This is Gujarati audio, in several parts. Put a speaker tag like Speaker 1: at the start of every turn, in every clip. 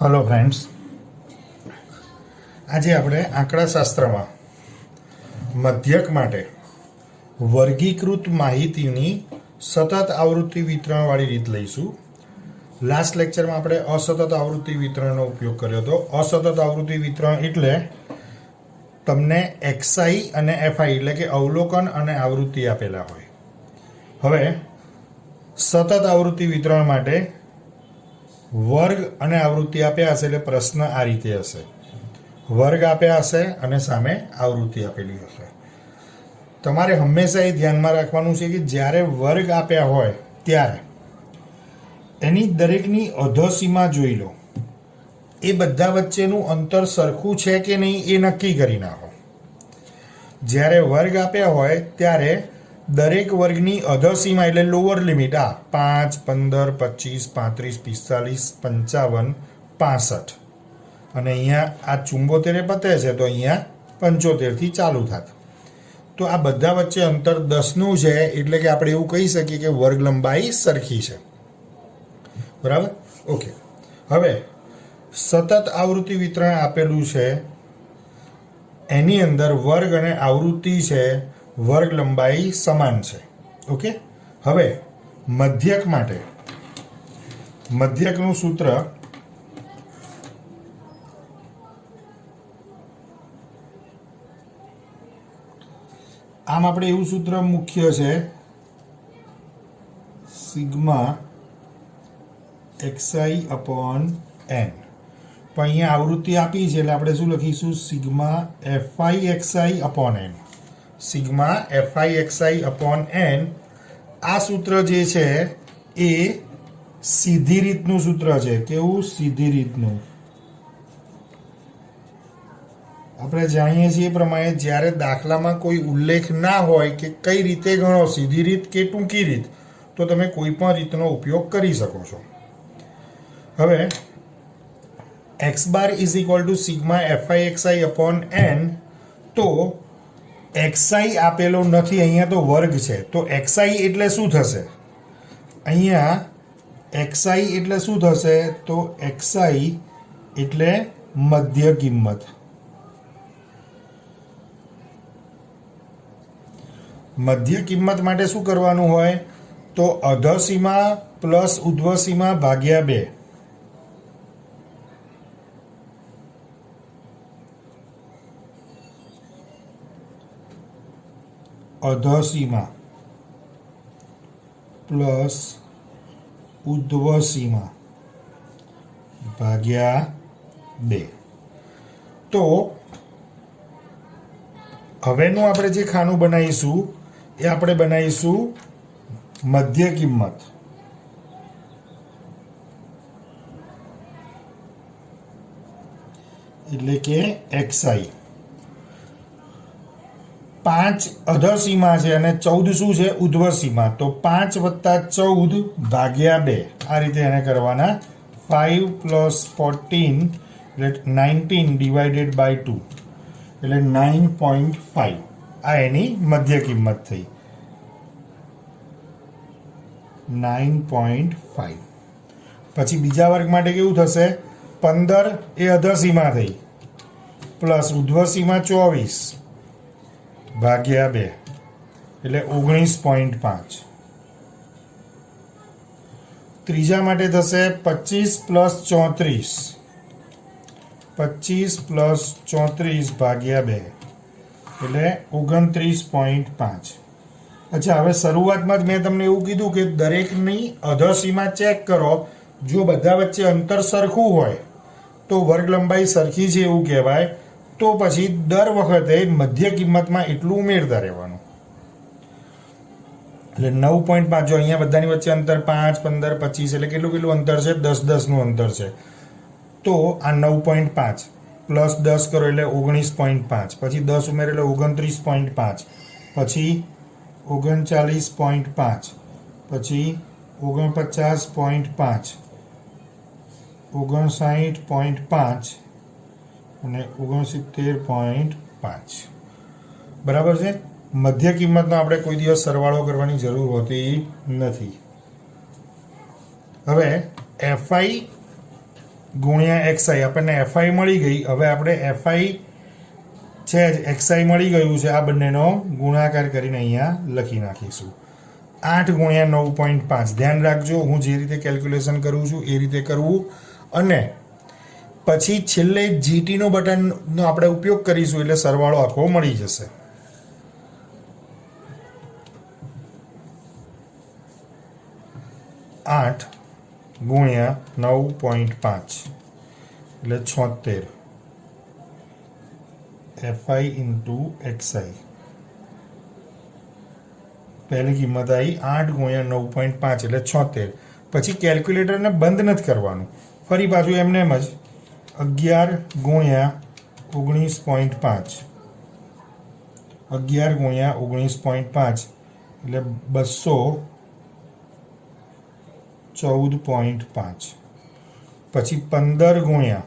Speaker 1: हेलो फ्रेंड्स, आज આપણે આંકડાશાસ્ત્રમાં મધ્યક માટે વર્ગીકૃત માહિતીની સતત આવૃત્તિ વિતરણવાળી રીત લઈશું. લાસ્ટ લેક્ચરમાં આપણે અસતત આવૃત્તિ વિતરણનો ઉપયોગ કર્યો હતો. અસતત આવૃત્તિ વિતરણ એટલે તમને XI અને FI એટલે કે અવલોકન અને આવૃત્તિ આપેલા હોય. હવે સતત આવૃત્તિ વિતરણ માટે વર્ગ અને આવૃત્તિ આપ્યા હશે એટલે પ્રશ્ન આ રીતે હશે. વર્ગ આપ્યા હશે અને સામે આવૃત્તિ આપેલી હશે. તમારે હંમેશા એ ધ્યાનમાં રાખવાનું છે કે જ્યારે વર્ગ આપ્યા હોય ત્યારે એની દરેકની અધોસીમા જોઈ લો. એ બધા વચ્ચેનું અંતર સરખું છે કે નહીં એ નક્કી કરી નાખો. જ્યારે વર્ગ આપ્યા હોય ત્યારે દરેક વર્ગની અધોસીમા એટલે લોઅર લિમિટ 5, 15, 25, 35, 45, 55, 65 અને અહીંયા આ 74 પતે છે તો અહીંયા 75 થી ચાલુ થાત. તો આ બધા વચ્ચે અંતર 10નું છે એટલે કે આપણે એવું કહી શકીએ કે વર્ગ લંબાઈ સરખી છે. બરાબર? ઓકે. હવે સતત આવૃત્તિ વિતરણ આપેલું છે, એની અંદર વર્ગ અને આવૃત્તિ છે, વર્ગ લંબાઈ સમાન છે. ઓકે. હવે મધ્યક માટે મધ્યકનું સૂત્ર આમ આપણે એવું સૂત્ર મુખ્ય છે સિગ્મા xi અપોન n. પણ અહીંયા આવૃત્તિ આપી છે એટલે આપણે શું લખીશું? Sigma fi xi upon n. Sigma fi xi upon n. આ સૂત્ર જે છે એ સીધી રીતનું સૂત્ર છે. કેવું? સીધી રીતનું. આપણે જાણીએ છીએ એ પ્રમાણે જ્યારે દાખલામાં કોઈ ઉલ્લેખ ના હોય કે કઈ રીતે ગણો, સીધી રીત કે ટૂંકી રીત, તો તમે કોઈ પણ રીતનો ઉપયોગ કરી શકો છો. હવે x bar is equal to sigma fi xi upon n. તો xi આપેલો નથી, અહીંયા તો વર્ગ છે. તો xi એટલે શું થશે? અહીંયા xi એટલે શું થશે? તો xi એટલે મધ્ય કિંમત. મધ્ય કિંમત માટે શું કરવાનું હોય? તો અધોસીમા પ્લસ ઉધ્વસીમા ભાગ્યા 2. અધોસીમા પ્લસ ઉધ્વસીમા ભાગ્યા 2. તો હવેનું આપણે જે ખાનું બનાવીશું એ આપણે બનાવીશું મધ્ય કિંમત. એટલે કે xi. 5 અધોસીમા છે અને 14 શું છે? ઉધ્વસીમા. તો 5 વત્તા 14 ભાગ્યા 2 આ રીતે એને કરવાના. 5 પ્લસ 14 એટલે 19 ડિવાઇડેડ બાય 2 એટલે 9.5. આ એની મધ્ય કિંમત થઈ 9.5. પછી બીજા વર્ગ માટે કેવું થશે? 15 એ અધોસીમા થઈ પ્લસ ઉધ્વસીમા 24 ભાગ્યા 2 એટલે 19.5. ત્રીજા માટે થશે 25 પ્લસ 34 25 પ્લસ 34 ભાગ્યા 2 એટલે 29.5. અચ્છા, હવે શરૂઆતમાં જ મેં તમને એવું કીધું કે દરેકની અધોસીમા ચેક કરો. જો બધા વચ્ચે અંતર સરખું હોય તો વર્ગ લંબાઈ સરખી છે એવું કહેવાય. તો પછી દર વખતે મધ્ય કિંમતમાં એટલું ઉમેરતા રહેવાનું. એટલે 9.5. જો અહીંયા બધાની વચ્ચે અંતર 5, 15, 25 એટલે કેટલું અંતર છે? 10 નું અંતર છે. તો આ 9.5 પ્લસ 10 કરો એટલે 19.5. પછી 10 ઉમેરો એટલે 29.5. પછી 39.5. પછી 49.5, 59.5 અને 69.5. બરાબર છે? મધ્ય કિંમતનો આપણે કોઈ દિવસ સરવાળો કરવાની જરૂર હોતી નથી. હવે fi ગુણ્યા એક્સઆઈ, આપણને એફઆઈ મળી ગઈ. હવે આપણે એફઆઈ છે જ, એક્સઆઈ મળી ગયું છે, આ બંનેનો ગુણાકાર કરીને અહીંયા લખી નાખીશું. 8 ગુણ્યા 9.5. ધ્યાન રાખજો, હું જે રીતે કેલ્ક્યુલેશન કરું છું એ રીતે કરવું. અને પછી છેલ્લે જીટીનો બટનનો આપણે ઉપયોગ કરીશું એટલે સરવાળો આખો મળી જશે. આઠ ગુણ્યા 9.5 એટલે 76 એફઆઈ ઇન્ટુ એક્સઆઈ. પહેલી કિંમત આવી 8 ગુણ્યા 9.5 એટલે 76. પછી કેલ્ક્યુલેટરને બંધ નથી કરવાનું, ફરી પાછું એમને એમ જ 11 ગુણ્યા 19.5. 11 ગુણ્યા 19.5 એટલે 214.5. પછી 15 ગુણ્યા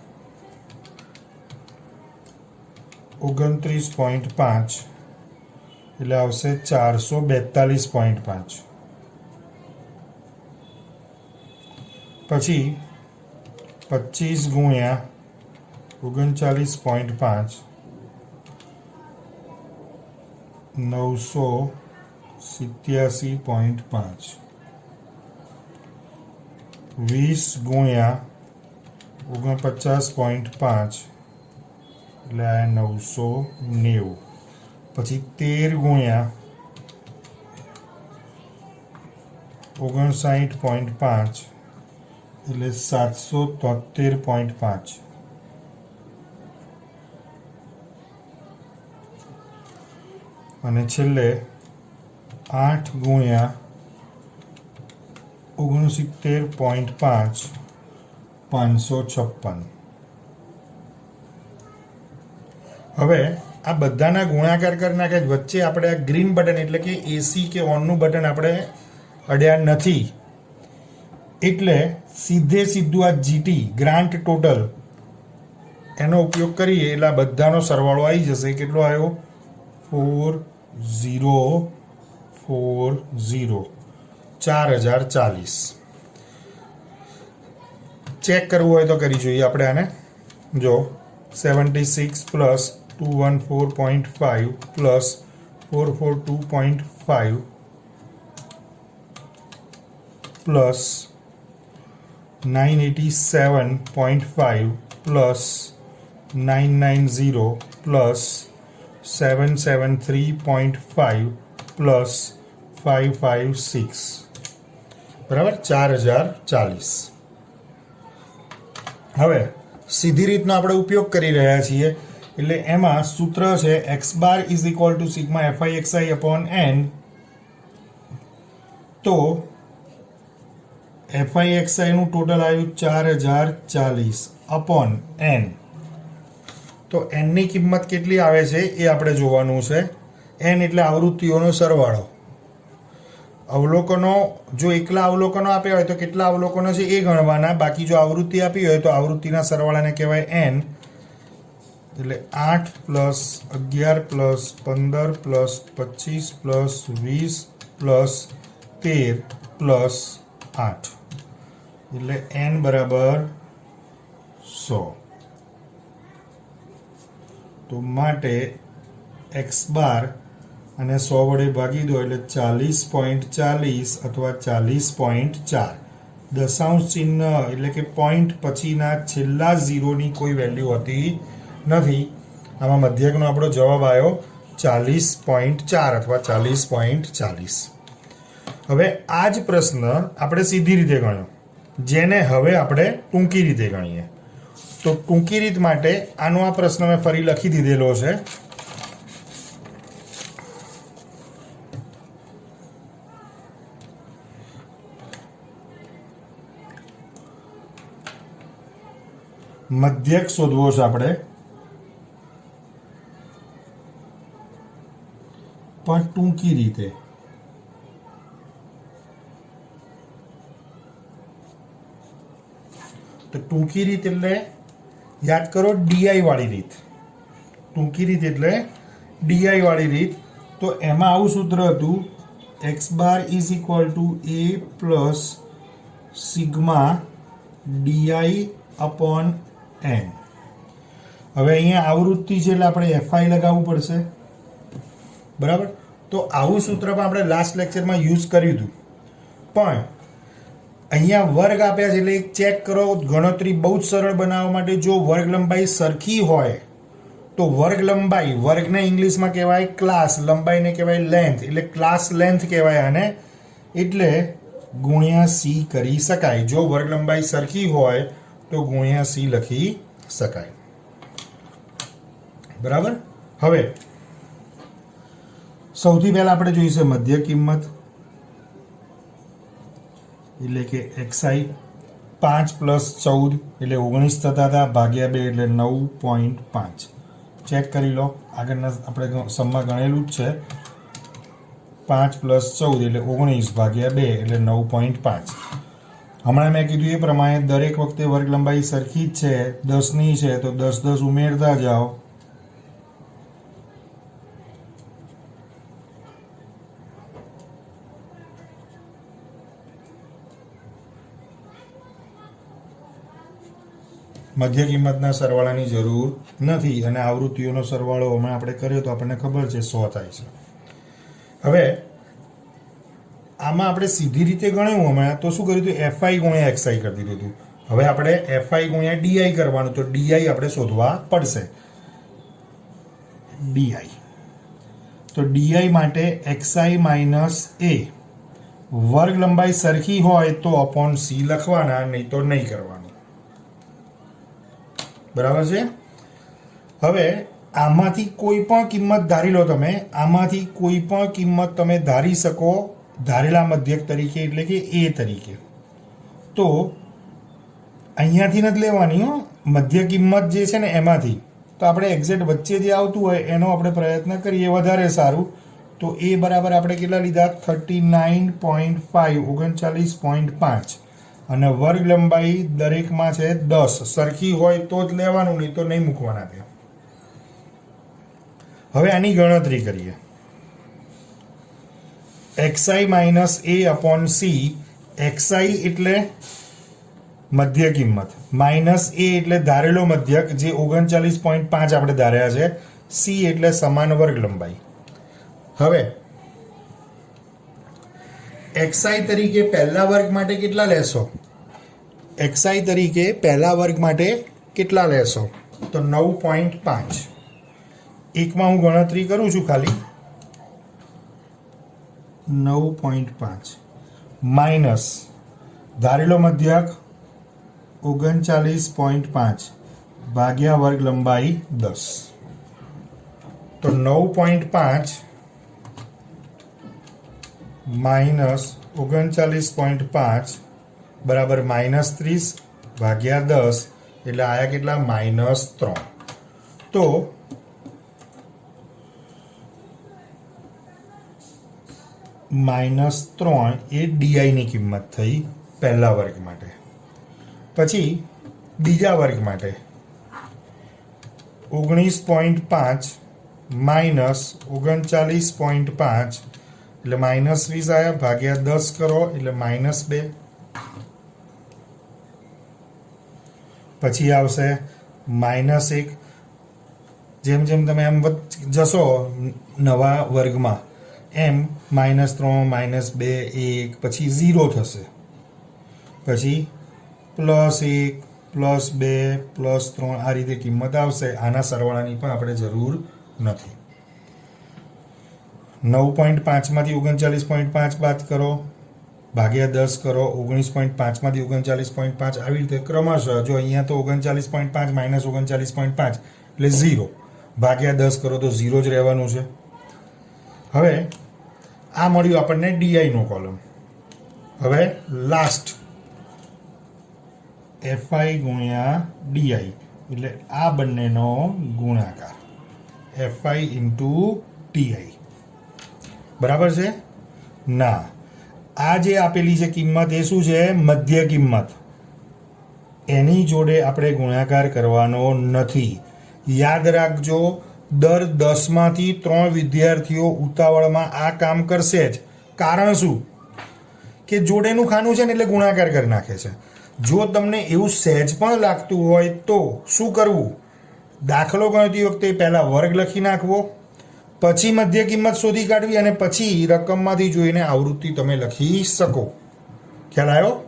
Speaker 1: 29.5 એટલે આવશે 442.5. પછી 25 ગુણ્યા 39.5 987.5. 20 ગુણ્યા 49.5 એટલે આ 990. પછી 13 ગુણ્યા 59.5 એટલે 773.5. અને છેલ્લે 8 ગુણ્યા 69.5 556. હવે આ બધાના ગુણાકાર કરી નાખે. વચ્ચે આપણે આ ગ્રીન બટન એટલે કે એસી કે ઓનનું બટન આપણે અડ્યા નથી, એટલે સીધું આ જીટી ગ્રાન્ટ ટોટલ એનો ઉપયોગ કરીએ એટલે આ બધાનો સરવાળો આવી જશે. કેટલો આવ્યો? 4040. 4040. ચેક કરવું હોય તો કરી જોઈએ આપણે આને. જો 76 plus 214.5 plus 442.5 plus 987.5 plus 990 plus 773.5 plus 556. બરાબર, 4040. હવે સીધી રીતનો આપણે ઉપયોગ કરી રહ્યા છીએ એટલે એમાં સૂત્ર છે x bar is equal to sigma f i x i upon n. તો એફઆઈ એક્સઆઈનું ટોટલ આવ્યું 4040 અપોન એન. તો એનની કિંમત કેટલી આવે છે એ આપણે જોવાનું છે. એન એટલે આવૃત્તિઓનો સરવાળો. અવલોકનો જો એકલા અવલોકનો આપ્યા હોય તો કેટલા અવલોકનો છે એ ગણવાના. બાકી જો આવૃત્તિ આપી હોય તો આવૃત્તિના સરવાળાને કહેવાય એન. એટલે 8 plus 11 plus 15 plus 25 plus 20 plus 13 plus 8 એટલે એન બરાબર 100. તો માટે એક્સ બાર અને 100 વડે ભાગી દો એટલે 40.40 અથવા 40.4. દશાંશ ચિહ્ન એટલે કે પોઈન્ટ પછીના છેલ્લા ઝીરોની કોઈ વેલ્યુ હોતી નથી. આમાં મધ્યકનો આપણો જવાબ આવ્યો 40.4 અથવા 40.40. હવે આ જ પ્રશ્ન આપણે સીધી રીતે ગણ્યો, જેને હવે આપણે ટૂંકી રીતે ગણીએ. તો ટૂંકી રીત માટે આનો આ પ્રશ્ન મેં ફરી લખી દીધેલો છે. મધ્યક શોધવો છે આપણે, પણ ટૂંકી રીતે. તો ટૂંકી રીત એટલે યાદ કરો ડીઆઈ વાળી રીત. ટૂંકી રીત એટલે ડીઆઈ વાળી રીત. તો એમાં આવું સૂત્ર હતું x bar is equal to a plus sigma d i upon n. હવે અહીંયા આવૃત્તિ છે એટલે આપણે એફઆઈ લગાવવું પડશે, બરાબર? તો આવું સૂત્ર પણ આપણે લાસ્ટ લેક્ચરમાં યુઝ કર્યું હતું, પણ અહીંયા વર્ગ આપ્યા છે એટલે એક ચેક કરો, ગણતરી બહુ જ સરળ બનાવવા માટે જો વર્ગ લંબાઈ સરખી હોય તો વર્ગ લંબાઈ, વર્ગને ઇંગ્લિશમાં કહેવાય ક્લાસ, લંબાઈને કહેવાય લેન્થ, એટલે ક્લાસ લેન્થ કહેવાય આને, એટલે ગુણ્યા સી કરી શકાય. જો વર્ગ લંબાઈ સરખી હોય તો ગુણ્યા સી લખી શકાય, બરાબર? હવે સૌથી પહેલા આપણે જોઈશે મધ્ય કિંમત, એટલે કે એક્સઆઈ 5 + 14 એટલે 19 થતા હતા, ભાગ્યા 2 એટલે 9.5. ચેક કરી લો, આગળના આપણે સમમાં ગણેલું જ છે. 5 + 14 એટલે 19 ભાગ્યા 2 એટલે 9.5. હમણાં મેં કીધું એ પ્રમાણે દરેક વખતે વર્ગ લંબાઈ સરખી જ છે, 10ની છે તો 10 10 ઉમેરતા જાઓ. મધ્ય કિંમતના સરવાળાની જરૂર નથી, અને આવૃત્તિઓનો સરવાળો હમણાં આપણે કર્યો તો આપણને ખબર છે 100 થાય છે. હવે આમાં આપણે સીધી રીતે ગણ્યું હમણાં તો શું કર્યું હતું, એફઆઈ ગુણ્યા એક્સઆઈ કરી દીધું હતું. હવે આપણે એફઆઈ ગુણ્યા ડીઆઈ કરવાનું, તો ડીઆઈ આપણે શોધવા પડશે. ડીઆઈ, તો ડીઆઈ માટે એક્સઆઈ માઇનસ એ, વર્ગ લંબાઈ સરખી હોય તો અપોન સી લખવાના, નહીં તો નહીં કરવાનું, બરાબર છે? હવે આમાંથી કોઈ પણ કિંમત ધારી લો તમે, આમાંથી કોઈ પણ કિંમત તમે ધારી શકો ધારેલા મધ્યક તરીકે, એટલે કે એ તરીકે. તો અહીંયાથી નથી લેવાની હો, મધ્ય કિંમત જે છે ને એમાંથી. તો આપણે એક્ઝેક્ટ વચ્ચે જે આવતું હોય એનો આપણે પ્રયત્ન કરીએ વધારે સારું. તો એ બરાબર આપણે કેટલા લીધા, 39.5, 39.5, અને વર્ગ લંબાઈ દરેકમાં છે 10, સરખી હોય તો જ લેવાનું, નહીં તો નહીં મૂકવાના ત્યાં. હવે આની ગણતરી કરીએ. XI minus a upon C, XI એટલે મધ્ય કિંમત, માઇનસ એ એટલે ધારેલો મધ્યક જે 39.5 આપણે ધાર્યા છે, સી એટલે સમાન વર્ગ લંબાઈ. હવે એક્સઆઈ તરીકે પહેલા વર્ગ માટે કેટલા લેશો, એક્સઆઈ તરીકે પહેલા વર્ગ માટે કેટલા લેશો, તો 9.5. એકમાં હું ગણતરી કરું છું ખાલી, 9.5 માઇનસ ધારેલો મધ્યક 39.5 ભાગ્યા વર્ગ લંબાઈ 10, તો 9.5 માઇનસ 39.5 બરાબર -30 ભાગ્યા 10, એટલે આયા કેટલા, -3. તો -3 એ ડીઆઈની કિંમત થઈ પહેલા વર્ગ માટે. પછી બીજા વર્ગ માટે 19.5 માઇનસ 39.5 એટલે -20 આવ્યા, ભાગ્યા 10 કરો એટલે -2. પછી આવશે -1. જેમ જેમ તમે એમ જશો નવા વર્ગમાં એમ -3, -2, 1, પછી 0 થશે, પછી +1, +2, +3 આ રીતે કિંમત આવશે. આના સરવાળાની પણ આપણે જરૂર નથી. 9.5માંથી 39.5 બાદ કરો, ભાગ્યા 10 કરો, 19.5માંથી 39.5, આવી રીતે ક્રમશઃ. જો અહીંયા તો 39.5 માઇનસ 39.5 એટલે 0, ભાગ્યા 10 કરો તો 0 જ રહેવાનું છે. હવે આ મળ્યું આપણને ડીઆઈનો કોલમ. હવે લાસ્ટ એફઆઈ ગુણ્યા ડીઆઈ એટલે આ બંનેનો ગુણાકાર, એફઆઈ ઇન્ટુ ટીઆઈ, બરાબર છે? ના, આ જે આપેલી છે કિંમત એ શું છે, મધ્ય કિંમત. એની જોડે આપણે ગુણાકાર કરવાનો નથી. યાદ રાખજો, દર 10માંથી 3 વિદ્યાર્થીઓ ઉતાવળમાં આ કામ કરશે જ. કારણ શું કે જોડેનું ખાનું છે ને એટલે ગુણાકાર કરી નાખે છે. જો તમને એવું સહેજ પણ લાગતું હોય તો શું કરવું? દાખલો ગણતી વખતે પહેલાં વર્ગ લખી નાખવો, પછી મધ્ય કિંમત શોધી કાઢવી અને પછી રકમમાંથી જોઈને આવૃત્તિ તમે લખી શકો. ખ્યાલ આવ્યો?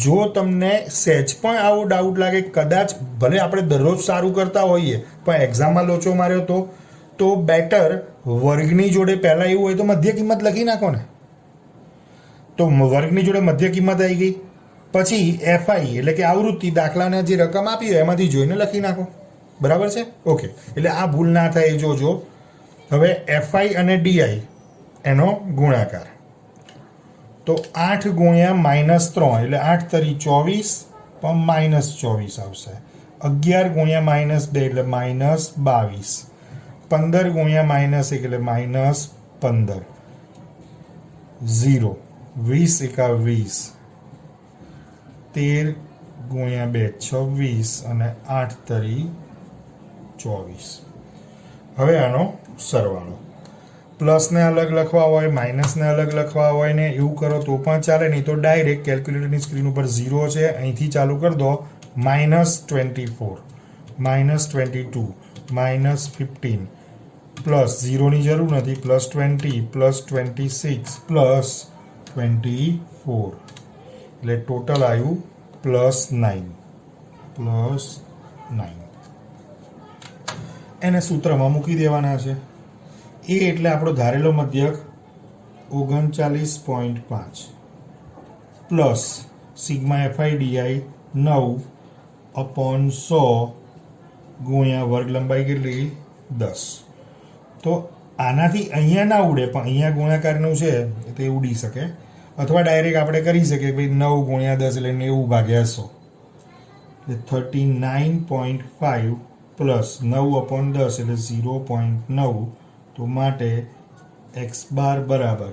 Speaker 1: જો તમને સહેજ પણ આવો ડાઉટ લાગે, કદાચ ભલે આપણે દરરોજ સારું કરતા હોઈએ પણ એક્ઝામમાં લોચો માર્યો તો બેટર વર્ગની જોડે પહેલાં એવું હોય તો મધ્ય કિંમત લખી નાખો ને. તો વર્ગની જોડે મધ્ય કિંમત આવી ગઈ, પછી એફઆઈ એટલે કે આવૃત્તિ, દાખલાને જે રકમ આપી હોય એમાંથી જોઈને લખી નાખો. બરાબર છે? ઓકે, એટલે આ ભૂલ ના થાય એ જોજો. હવે એફઆઈ અને ડીઆઈ એનો ગુણાકાર, તો 8 ગુણ્યા -3 એટલે 8 તરી 24 પણ -24 આવશે. 11 ગુણ્યા -2 એટલે -22. 15 ગુણ્યા -1 એટલે -15. 0 20 એકા 20. 13 ગુણ્યા 2 26 અને 8 તરી 24. હવે આનો સરવાળો, પ્લસને અલગ લખવા હોય, માઇનસને અલગ લખવા હોય ને એવું કરો તો પણ ચાલે, નહીં તો ડાયરેક્ટ કેલ્ક્યુલેટરની સ્ક્રીન ઉપર 0 છે અહીંથી ચાલુ કરી દો. -24, -22, -15, પ્લસ 0ની જરૂર નથી, +20, +26, +24 એટલે ટોટલ આવ્યું +9. એને સૂત્રમાં મૂકી દેવાના છે. એ એટલે આપણો ધારેલો મધ્યક 39.5 પ્લસ સિગ્મા એફઆઈ ડીઆઈ 9/100 ગુણ્યા વર્ગ લંબાઈ કેટલી 10. તો આનાથી અહીંયા ના ઉડે પણ અહીંયા ગુણાકારનું છે તે ઉડી શકે, અથવા ડાયરેક્ટ આપણે કરી શકીએ ભાઈ 9 ગુણ્યા 10 એટલે 90/100 એટલે 39.5 પ્લસ 9/10 એટલે 0.9. તો માટે x બાર બરાબર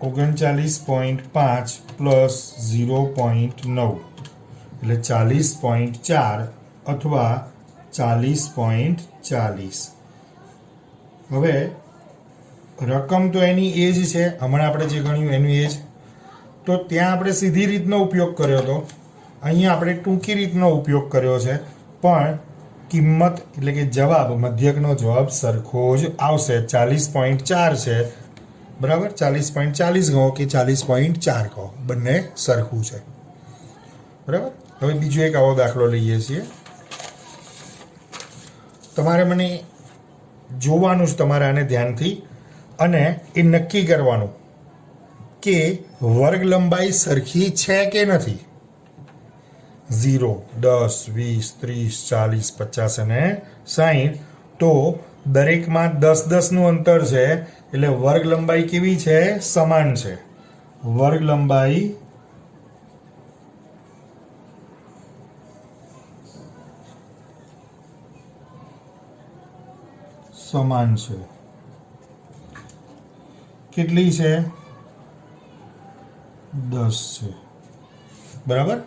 Speaker 1: 39.5 પ્લસ 0.9 એટલે 40.4 અથવા 40.40. હવે રકમ તો એની એ જ છે, હમણાં આપણે જે ગણ્યું એનું એ જ. તો ત્યાં આપણે સીધી રીતનો ઉપયોગ કર્યો હતો, અહીંયા આપણે ટૂંકી રીતનો ઉપયોગ કર્યો છે, પણ કિંમત એટલે કે જવાબ, મધ્યકનો જવાબ સરખો જ આવશે. 40.4 છે, બરાબર? 40.40 કહો કે 40.4 કહો, બંને સરખું છે. બરાબર? હવે બીજો એક આવો દાખલો લઈએ છીએ. તમારે મને જોવાનું છે, તમારે આને ધ્યાનથી, અને એ નક્કી કરવાનું કે વર્ગ લંબાઈ સરખી છે કે નથી. 0, 10, 20, 30, 40, 50 અને 60. તો દરેકમાં 10-10 નું અંતર છે, એટલે વર્ગ લંબાઈ કેવી છે? સમાન છે. વર્ગ લંબાઈ સમાન છે. કેટલી છે? 10 છે. બરાબર?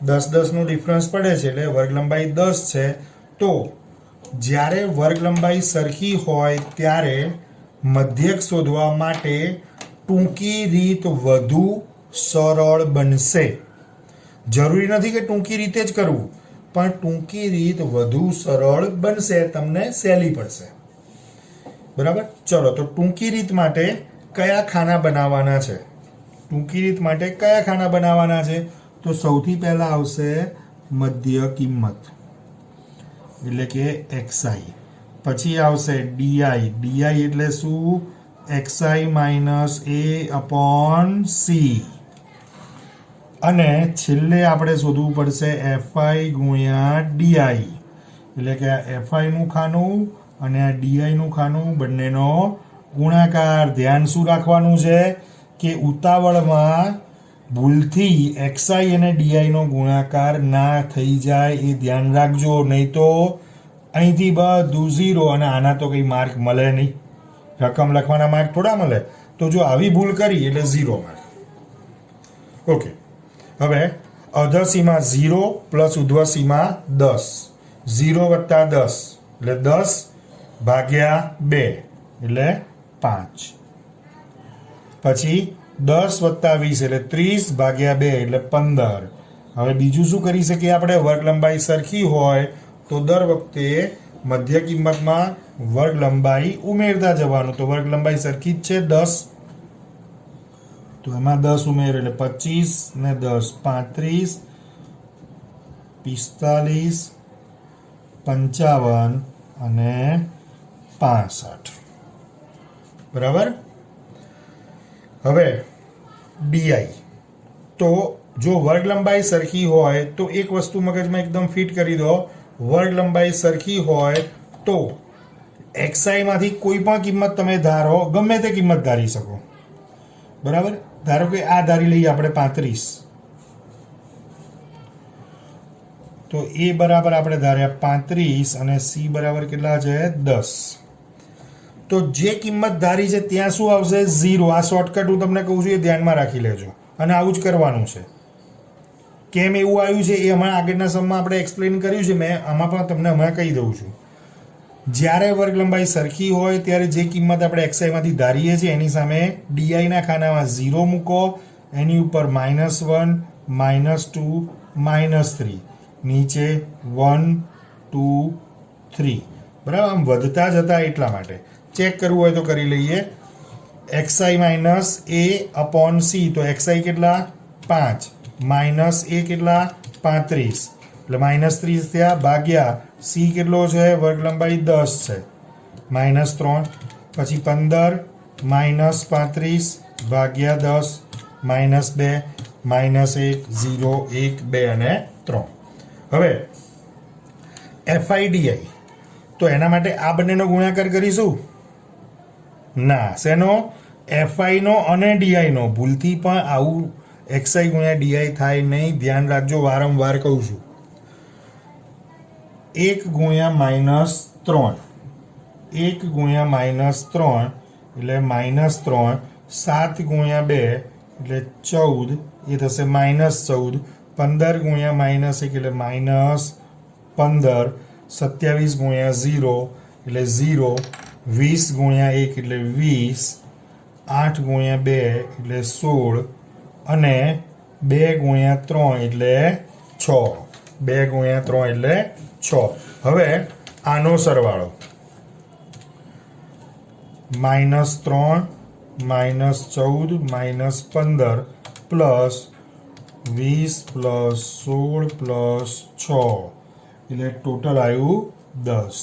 Speaker 1: 10-10 નું ડિફરન્સ પડે છે એટલે વર્ગ લંબાઈ 10 છે. તો જ્યારે વર્ગ લંબાઈ સરખી હોય ત્યારે મધ્યક શોધવા માટે ટૂંકી રીત વધુ સરળ બનશે. જરૂરી નથી કે ટૂંકી રીતે જ કરવું, પણ ટૂંકી રીત વધુ સરળ બનશે, તમને સહેલી પડશે. બરાબર? ચલો, તો ટૂંકી રીત માટે કયા ખાના બનાવવાના છે? ટૂંકી રીત માટે કયા ખાના બનાવવાના છે? તો સૌથી પહેલા આવશે મધ્ય કિંમત એટલે કે xi, પછી આવશે ડીઆઈ. ડીઆઈ એટલે શું? xi minus a/c. અને છેલ્લે આપણે શોધવું પડશે fi ગુણ્યા ડીઆઈ, એટલે કે આ fi નું ખાનું અને આ ડીઆઈ નું ખાનું બંનેનો ગુણાકાર. ધ્યાન શું રાખવાનું છે કે ઉતાવળમાં ભૂલથી xi અને ડીઆઈ નો ગુણાકાર ના થઈ જાય, એ ધ્યાન રાખજો. નહીં તો અહીંથી બધું 0 અને આના તો કંઈ માર્ક મળે નહીં. રકમ લખવાના માર્ક થોડા મળે. તો જો આવી ભૂલ કરી એટલે 0 માર્ક. ઓકે, હવે અધસીમા 0 પ્લસ ઉધ્વસીમા 10. 0 વત્તા 10 એટલે 10 ભાગ્યા 2 એટલે 5. પછી 10 + 20 એટલે 30 ભાગ્યા 2 એટલે 15. હવે બીજું શું કરી શકીએ આપણે? વર્ગ લંબાઈ સરખી હોય તો દર વખતે મધ્ય કિંમતમાં વર્ગ લંબાઈ ઉમેરતા જવાનું. તો વર્ગ લંબાઈ સરખી જ છે 10, તો એમાં 10 ઉમેર એટલે 25 ને 10 35, 45, 55 અને 65. બરાબર. હવે ડીઆઈ, તો જો વર્ગ લંબાઈ સરખી હોય તો એક વસ્તુ મગજમાં એકદમ ફિટ કરી દો. વર્ગ લંબાઈ સરખી હોય તો એક્સઆઈ માંથી કોઈ પણ કિંમત તમે ધારો, ગમે તે કિંમત ધારી શકો. બરાબર. ધારો કે આ ધારી લઈએ આપણે 35, તો એ બરાબર આપણે ધાર્યા 35 અને સી બરાબર કેટલા છે? 10. તો જે કિંમત ધારી છે ત્યાં શું આવશે? 0. આ શોર્ટકટ હું તમને કહું છું, એ ધ્યાનમાં રાખી લેજો અને આવું જ કરવાનું છે. કેમ એવું આવ્યું છે એ હમણાં આગળના સમમાં આપણે એક્સપ્લેન કર્યું છે મેં, આમાં પણ તમને હમણાં કહી દઉં છું. જ્યારે વર્ગ લંબાઈ સરખી હોય ત્યારે જે કિંમત આપણે એક્સઆઈમાંથી ધારીએ છીએ એની સામે ડીઆઈના ખાનામાં 0 મૂકો, એની ઉપર -1, -2, -3, નીચે 1, 2, 3. બરાબર. આમ વધતા જતા એટલા માટે ચેક કરવું હોય તો કરી લઈએ. xi minus a upon c, તો xi કેટલા? 5, માઇનસ a કેટલા? 35, એટલે -30 થયા, ભાગ્યા c કેટલો છે? વર્ગ લંબાઈ 10 છે, -3, પછી 15 -35 ભાગ્યા 10 -2 -1 0 1 2 અને 3. હવે FIDI, તો એના માટે આ બંનેનો ગુણાકાર કરીશું? ના. શેનો? FI નો અને DI નો. ભૂલથી પણ આવું XI ગુણ્યા DI થાય નહીં, ધ્યાન રાખજો, વારંવાર કહું છું. 1 ગુણ્યા -3, 1 ગુણ્યા -3 એટલે -3, 7 ગુણ્યા 2 એટલે 14, એ થશે -14, 15 ગુણ્યા -1 એટલે -15, 27 ગુણ્યા 0 એટલે 0, 20 ગુણ્યા 1 એટલે 20, 8 ગુણ્યા 2 એટલે 16 અને 2 ગુણ્યા 3 એટલે 6. 2 ગુણ્યા 3 એટલે 6. હવે આનો સરવાળો -3, -14, -15 પ્લસ 20 પ્લસ 16 પ્લસ 6 એટલે ટોટલ આવ્યું 10.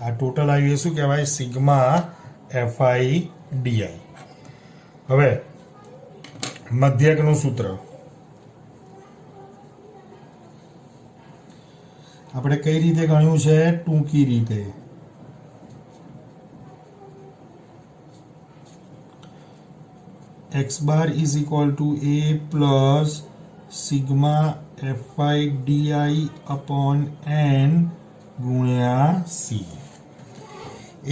Speaker 1: આ ટોટલ આવ્યું એ શું કહેવાય? Sigma FIDI. હવે મધ્યકનું સૂત્ર આપણે કઈ રીતે ગણ્યું છે? ટૂંકી રીતે. x bar is equal two a plus sigma FIDI upon n ગુણ્યા c.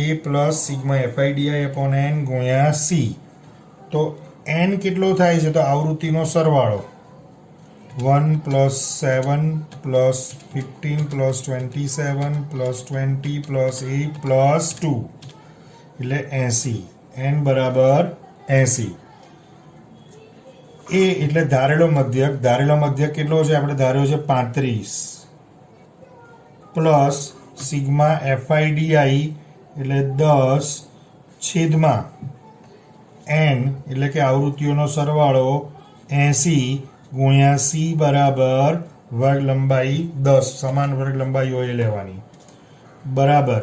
Speaker 1: a plus sigma FIDI upon n ગુણ્યા c. તો n કેટલો થાય છે? તો આવૃત્તિનો સરવાળો 1 plus 7 plus 15 plus 27 plus 20 plus 8 plus 2 એટલે 80. n બરાબર 80. એ એટલે ધારેલો મધ્યક. ધારેલો મધ્યક કેટલો છે? આપણે ધાર્યો છે 35 પ્લસ સિગ્મા FIDI એટલે 10 છેદમાં n એટલે કે આવૃત્તિઓનો સરવાળો 80 ગુણ્યા c બરાબર વર્ગ લંબાઈ 10, સમાન વર્ગ લંબાઈઓ એ લેવાની, બરાબર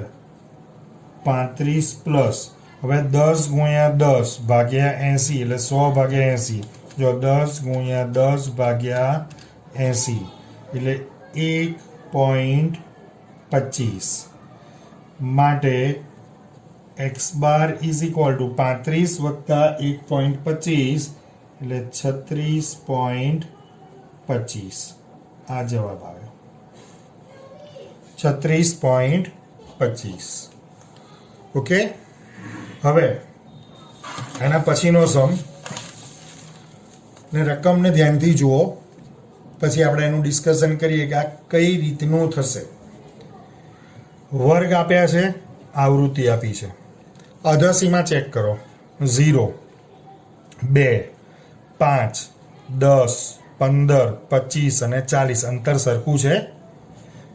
Speaker 1: 35 પ્લસ હવે 10 ગુણ્યા 10 ભાગ્યા 80 એટલે 100 ભાગ્યા 80. જો 10 ગુણ્યા 10 ભાગ્યા 80 એટલે 1.25 માટે x bar is equal two 35 વત્તા 1.25 એટલે 36.25. આ જવાબ આવ્યો 36.25. ઓકે. હવે એના પછીનો સમ ને રકમને ધ્યાનથી જુઓ, પછી આપણે એનું ડિસ્કશન કરીએ કે આ કઈ રીતનું થશે. વર્ગ આપ્યા છે, આવૃત્તિ આપી છે, અધસીમા ચેક કરો 0. 2, 5, 10, 15, 25 અને 40 અંતર સરખું છે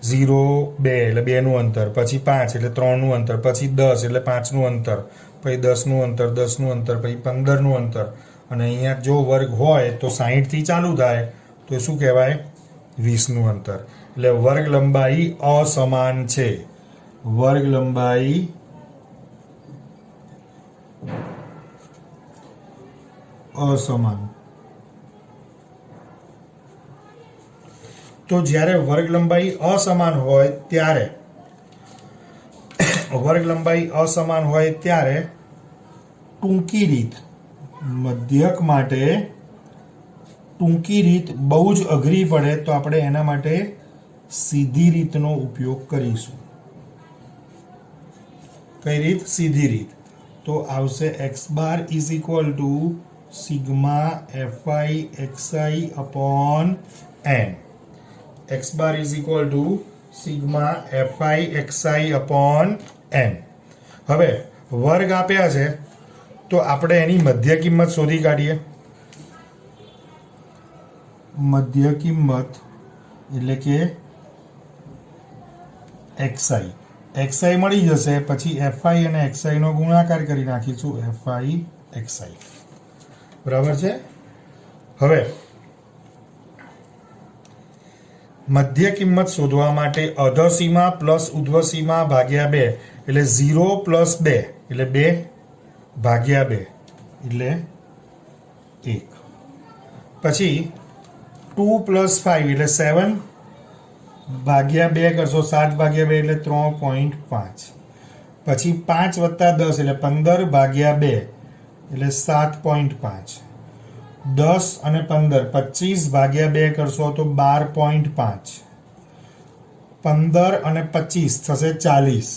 Speaker 1: 0, 2 એટલે 2નું અંતર, પછી 5 એટલે 3નું અંતર, પછી 10 એટલે 5નું અંતર, પછી 10નું અંતર, 10નું અંતર, પછી 15નું અંતર, અને અહીંયા જો વર્ગ હોય તો 60 થી ચાલુ થાય તો શું કહેવાય? 20નું અંતર. એટલે વર્ગ લંબાઈ અસમાન છે. વર્ગ લંબાઈ અસમાન. તો જ્યારે વર્ગ લંબાઈ અસમાન હોય ત્યારે ટૂંકી રીત, મધ્યક માટે ટૂંકી રીત બહુ જ અઘરી પડે તો આપણે એના માટે સીધી રીતનો ઉપયોગ કરીશું. કઈ રીત? સીધી રીત. તો આવશે x bar is equal to sigma fi xi upon n. x bar is equal to sigma fi xi upon n. હવે વર્ગ આપ્યા છે તો આપણે એની મધ્ય કિંમત શોધી કાઢીએ. મધ્ય કિંમત એટલે કે xi મળી જશે, પછી fi અને xi નો ગુણાકાર કરી નાખીશું, fi xi. બરાબર છે. હવે મધ્ય કિંમત શોધવા માટે અધસીમા પ્લસ ઉધ્વસીમા ભાગ્યા 2 એટલે 0 પ્લસ 2 એટલે 2 ભાગ્યા 2 એટલે 1. પછી 2 પ્લસ 5 એટલે 7 ભાગ્યા 2 કરશો, 7 ભાગ્યા 2 એટલે 3.5. પછી 5 વત્તા 10 એટલે 15 ભાગ્યા 2 એટલે 7.5. 10 અને 15 25 ભાગ્યા 2 કરશો તો 12.5. 15 અને 25 થશે 40.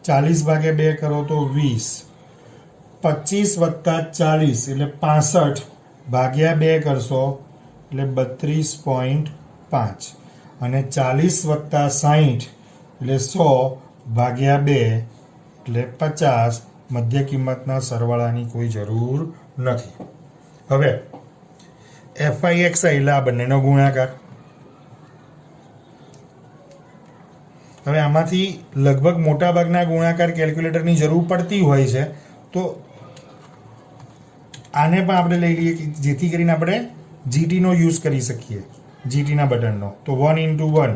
Speaker 1: 40 ભાગ્યા 2 કરો તો 20. 25 વત્તા 40 એટલે 65 ભાગ્યા 2 કરશો એટલે 32.5. અને 40 વત્તા 60 એટલે 100 ભાગ્યા 2 એટલે 50. મધ્ય કિંમતના સરવાળાની કોઈ જરૂર નથી. હવે fi xi એટલે આ બંનેનો ગુણાકાર. હવે આમાંથી લગભગ મોટાભાગના ગુણાકાર કેલ્ક્યુલેટરની જરૂર પડતી હોય છે, તો આને પણ આપણે લઈ લઈએ કે જેથી કરીને આપણે જીટીનો યુઝ કરી શકીએ, જીટીના બટનનો. તો 1 into 1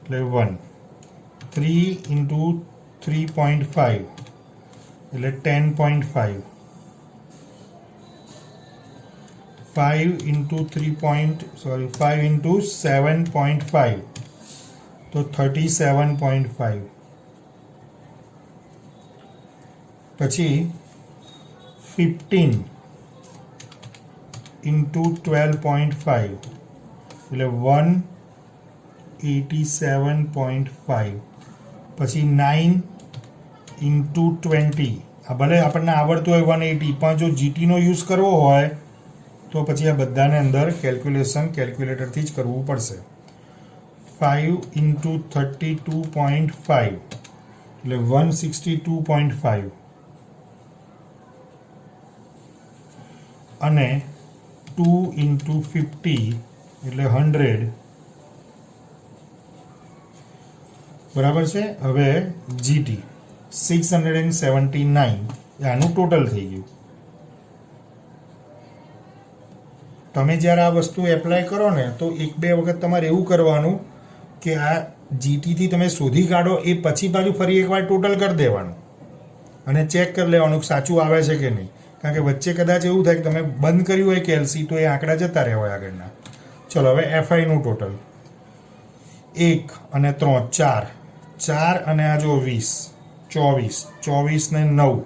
Speaker 1: એટલે 1, 3 into 3.5 એટલે 10.5, 5 into 7.5 તો 37.5. પછી 15 into 12.5 એટલે 187.5. પછી 9 into 20, આ ભલે આપણને આવડતું હોય 180, પણ જો જીટીનો યુઝ કરવો હોય તો પછી આ બધાને અંદર કેલ્ક્યુલેટરથી જ કરવું પડશે. 5 into 32.5 એટલે 162.5. અને 2 into 50 એટલે 100. બરાબર છે. હવે જીટી 679 આનું ટોટલ થઈ ગયું. તમે જ્યારે આ વસ્તુ એપ્લાય કરો ને તો એક બે વખત તમારે એવું કરવાનું કે આ જીટીથી તમે શોધી કાઢો, એ પછી પાછું ફરી એકવાર ટોટલ કરી દેવાનું અને ચેક કરી લેવાનું કે સાચું આવે છે કે નહીં. કારણ કે વચ્ચે કદાચ એવું થાય કે તમે બંધ કર્યું હોય કેલ્સી તો એ આંકડા જતા રહ્યા હોય આગળના. ચલો હવે એફઆઈનું ટોટલ 1 અને 3 4 અને આ જો 20 24 ને 9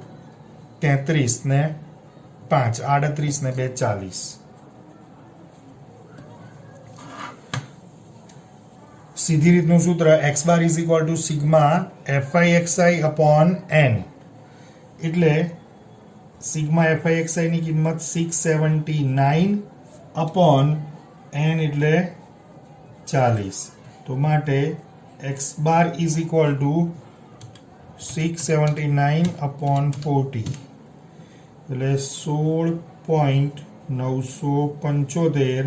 Speaker 1: 33 ને 5 38 ને 2 40. સીધી રીતનું સૂત્ર x bar is equal to sigma fi xi upon n. એટલે સિગ્મા fi xi ની કિંમત 679 અપોન n એટલે 40. તો માટે x bar is equal two 679 upon 40. એટલે 16.975.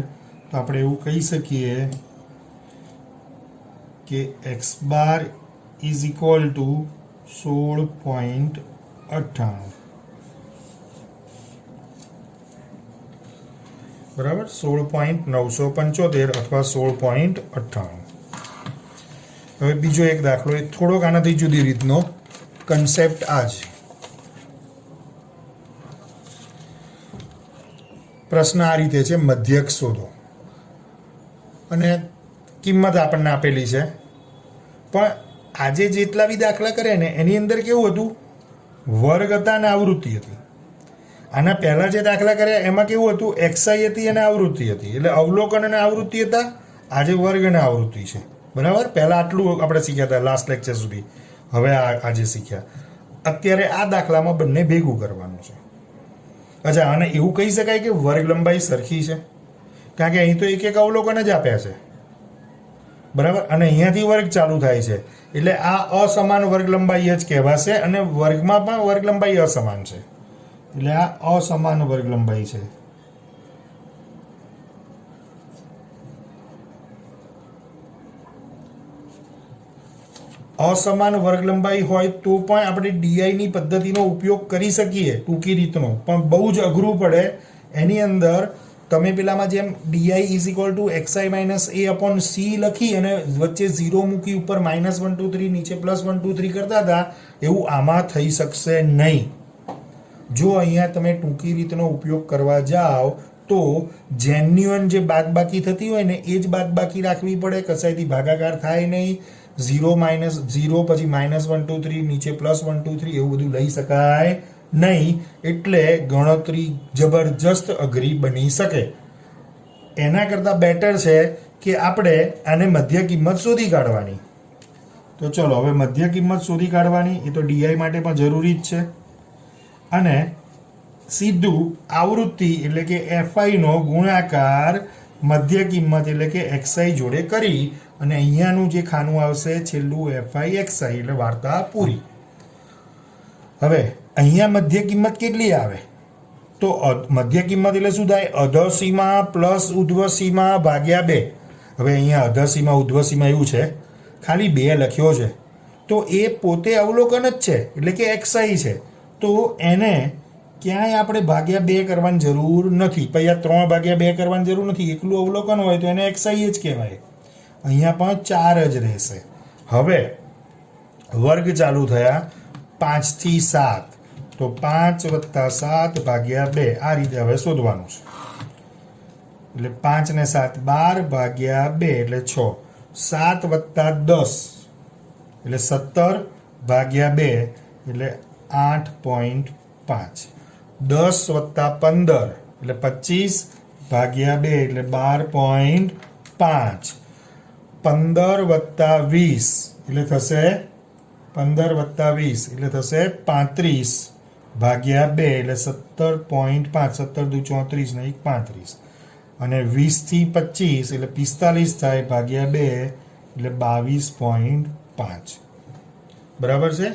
Speaker 1: તો આપણે એવું કહી શકીએ કે x bar is equal two 16.98. બરાબર, 16.975 અથવા 16.98. હવે બીજો એક દાખલો, એ થોડોક આનાથી જુદી રીતનો કન્સેપ્ટ આ છે. પ્રશ્ન આ રીતે છે, મધ્યક શોધો અને કિંમત આપણને આપેલી છે. પણ આજે જેટલા બી દાખલા કરે ને એની અંદર કેવું હતું, વર્ગ હતા અને આવૃત્તિ હતી. આના પહેલાં જે દાખલા કર્યા એમાં કેવું હતું, એક્સઆઈ હતી અને આવૃત્તિ હતી. એટલે અવલોકન અને આવૃત્તિ હતા, આજે વર્ગ અને આવૃત્તિ છે. બરાબર, પહેલાં આટલું આપણે શીખ્યા હતા લાસ્ટ લેક્ચર સુધી. હવે આજે શીખ્યા. અત્યારે આ દાખલામાં બંને ભેગું કરવાનું છે. અચ્છા, અને એવું કહી શકાય કે વર્ગ લંબાઈ સરખી છે, કારણ કે અહીં તો એક એક અવલોકન જ આપ્યા છે. બરાબર, અને અહીંયાથી વર્ગ ચાલુ થાય છે. એટલે આ અસમાન વર્ગ લંબાઈ જ કહેવાશે, અને વર્ગમાં પણ વર્ગ લંબાઈ અસમાન છે. એટલે આ અસમાન વર્ગ લંબાઈ છે. અસમાન વર્ગ લંબાઈ હોય તો પણ આપણે ડીઆઈની પદ્ધતિનો ઉપયોગ કરી શકીએ, ટૂંકી રીતનો. પણ બહુ જ અઘરું પડે. એની અંદર તમે પેલામાં જેમ d i is equal to x i minus a upon c લખી અને વચ્ચે 0 મૂકી, ઉપર -1 2 3 નીચે +1 2 3 કરતા હતા, એવું આમાં થઈ શકશે નહીં. જો અહીંયા તમે ટૂંકી રીતનો ઉપયોગ કરવા જાઓ તો જેન્યુઅન જે બાદબાકી થતી હોય ને એ જ બાદબાકી રાખવી પડે, કસાયથી ભાગાકાર થાય નહીં. 0 -0 પછી -1 2 3 નીચે +1 2 3 એવું બધું લઈ શકાય નહીં. એટલે ગણતરી જબરજસ્ત અઘરી બની શકે. એના કરતાં બેટર છે કે આપણે આને મધ્ય કિંમત શોધી કાઢવાની. તો ચલો હવે મધ્ય કિંમત શોધી કાઢવાની, એ તો ડીઆઈ માટે પણ જરૂરી જ છે. અને સીધું આવૃત્તિ એટલે કે એફઆઈનો ગુણાકાર મધ્ય કિંમત એટલે કે એક્સઆઈ જોડે કરી અને અહીંયાનું જે ખાનું આવશે છેલ્લું એફઆઈ એક્સઆઈ, એટલે વાર્તા પૂરી. હવે અહીંયા મધ્ય કિંમત કેટલી આવે? તો મધ્ય કિંમત એટલે શું થાય? અધસીમા પ્લસ ઉધ્વસીમા ભાગ્યા 2. હવે અહીંયા અધસીમા ઉધ્વસીમા એવું છે, ખાલી 2 લખ્યો છે, તો એ પોતે અવલોકન જ છે, એટલે કે એક્સઆઈ છે. તો એને ક્યાંય આપણે ભાગ્યા 2 કરવાની જરૂર નથી. પછી આ 3 ભાગ્યા 2 કરવાની જરૂર નથી. એકલું અવલોકન હોય તો એને એક્સઆઈ જ કહેવાય. અહીંયા પણ 4 જ રહેશે. હવે વર્ગ ચાલુ થયા 5 થી 7, તો 5 + 7 ભાગ્યા 2 આ રીતે હવે શોધવાનું છે. એટલે 5 ને 7 12 ભાગ્યા 2 એટલે 6. 7 + 10 એટલે 17 ભાગ્યા 2 એટલે 8.5. 10 + 15 એટલે 25 ભાગ્યા 2 એટલે 12.5. 15 + 20 એટલે થશે 15 + 20 એટલે થશે 35 ભાગ્યા 2 એટલે 17.5. 17 દુ 34 ને 1 35. અને 20 થી 25 એટલે 45 થાય, ભાગ્યા 2 એટલે 22.5. બરાબર છે.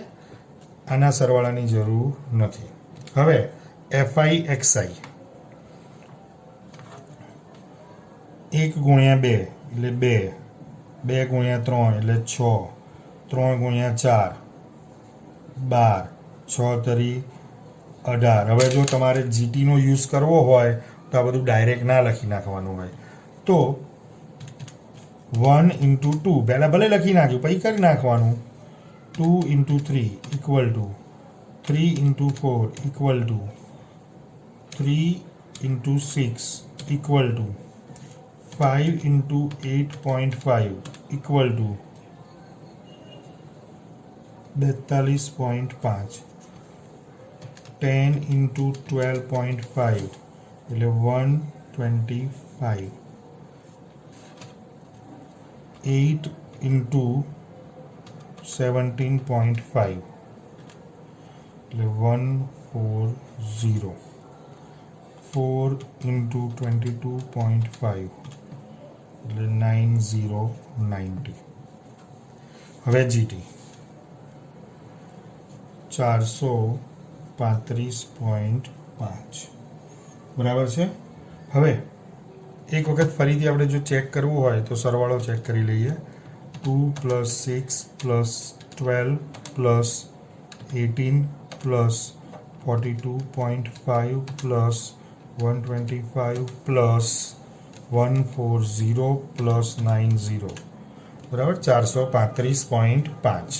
Speaker 1: આના સરવાળાની જરૂર નથી. હવે એફઆઈ એક્સઆઈ 1 × 2 એટલે 2, 2 × 3 એટલે 6, 3 × 4 12, 6 તરી 18. હવે જો તમારે જીટીનો યુઝ કરવો હોય તો આ બધું ડાયરેક્ટ ના લખી નાખવાનું હોય. તો 1 × 2 પહેલાં ભલે લખી નાખ્યું, પછી કરી નાખવાનું. 2 × 3 equal to 3 × 4 equal to 3 × 6 equal to 5 × 8.5 equal to 42.5. 10 × 12.5 એટલે 125. 8 × 17.5 એટલે 140. 4 × 22.5 એટલે 9090. હવે જીટી 435.5 5 બરાબર છે. હવે એક વખત ફરીથી આપણે જો ચેક કરવું હોય તો સરવાળો ચેક કરી લઈએ. 2 + 6 + 12 + 18 + 42.5 + 125 + 140 + 90 બરાબર 435.5.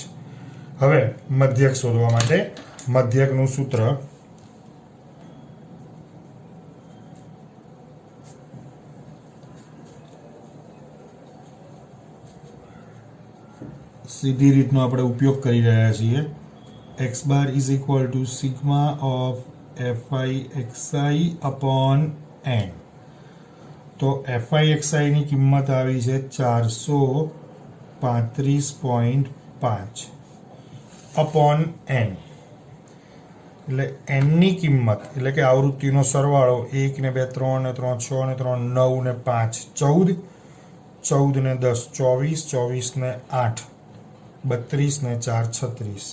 Speaker 1: હવે મધ્યક શોધવા માટે મધ્યકનું સૂત્ર સીધી રીતનો આપણે ઉપયોગ કરી રહ્યા છીએ. x bar is equal to sigma of fi xi upon n. તો fi xi ની કિંમત આવી છે 435.5 અપોન n. એટલે n ની કિંમત એટલે કે આવૃત્તિનો સરવાળો 1 ને 2 3 ને 3 6 ને 3 9 ને 5 14 14 ને 10 24 24 ને 8 32 ને 4 36.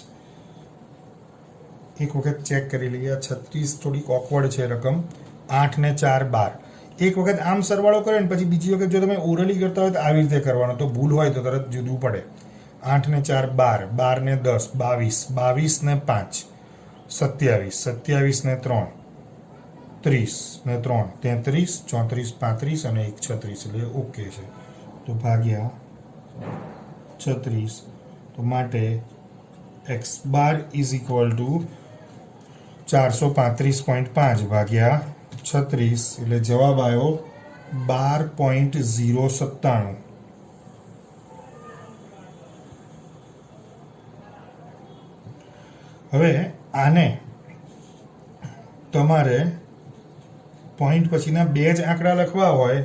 Speaker 1: એક વખત ચેક કરી લઈએ. 36 થોડીક ઓકવર્ડ છે રકમ. 8 ને 4 12. એક વખત આમ સરવાળો કરે ને પછી બીજી વખત જો તમે ઓરલી કરતા હોય તો આવી રીતે કરવાનો, તો ભૂલ હોય તો તરત જુદું પડે. 8 ને 4 12, 12 ને 10 22, 22 ને 5 27, 27 ને 3 30 ને 3 33, 34 35 અને 1 36 એટલે ઓકે છે. તો ભાગ્યા 36. તો માટે x bar is equal two 435.5 ભાગ્યા 36 એટલે જવાબ આવ્યો 12.097. હવે આને તમારે પોઈન્ટ પછીના બે જ આંકડા લખવા હોય,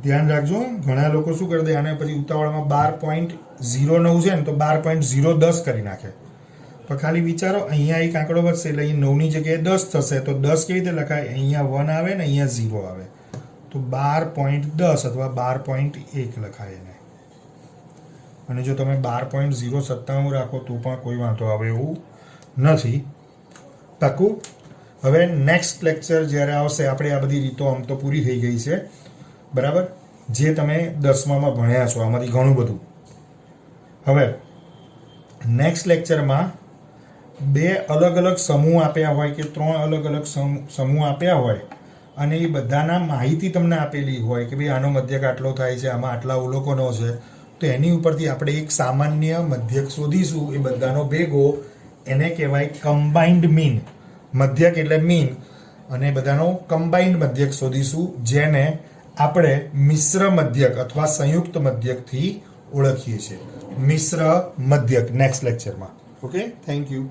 Speaker 1: ધ્યાન રાખજો. ઘણા લોકો શું કરી દે, આને પછી ઉતાવળમાં 12.09 છે ને તો 12.010 કરી નાખે. પણ ખાલી વિચારો, અહીંયા એક આંકડો વધશે એટલે અહીં 9 ની જગ્યાએ 10 થશે. તો 10 કેવી રીતે લખાય? અહીંયા 1 આવે ને અહીંયા 0 આવે, તો 12.10 અથવા 12.1 લખાય એને. અને જો તમે 12.097 રાખો તો પણ કોઈ વાંધો આવે એવું નથી. પાકું. હવે નેક્સ્ટ લેક્ચર જ્યારે આવશે, આપણે આ બધી રીતો આમ તો પૂરી થઈ ગઈ છે બરાબર, જે તમે 10મામાં ભણ્યા છો આમાંથી ઘણું બધું. હવે નેક્સ્ટ લેક્ચરમાં 2 અલગ અલગ સમૂહ આપ્યા હોય કે 3 અલગ અલગ સમૂહ આપ્યા હોય અને એ બધાના માહિતી તમને આપેલી હોય કે ભાઈ આનો મધ્યક આટલો થાય છે, આમાં આટલા અવલોકનો છે, તો એની ઉપરથી આપણે એક સામાન્ય મધ્યક શોધીશું. એ બધાનો ભેગો, એને કહેવાય કમ્બાઇન્ડ મીન. મધ્યક એટલે મીન, અને બધાનો કમ્બાઇન્ડ મધ્યક શોધીશું, જેને આપણે મિશ્ર મધ્યક અથવા સંયુક્ત મધ્યકથી ઓળખીએ છીએ. મિશ્ર મધ્યક નેક્સ્ટ લેક્ચરમાં. Okay, thank you.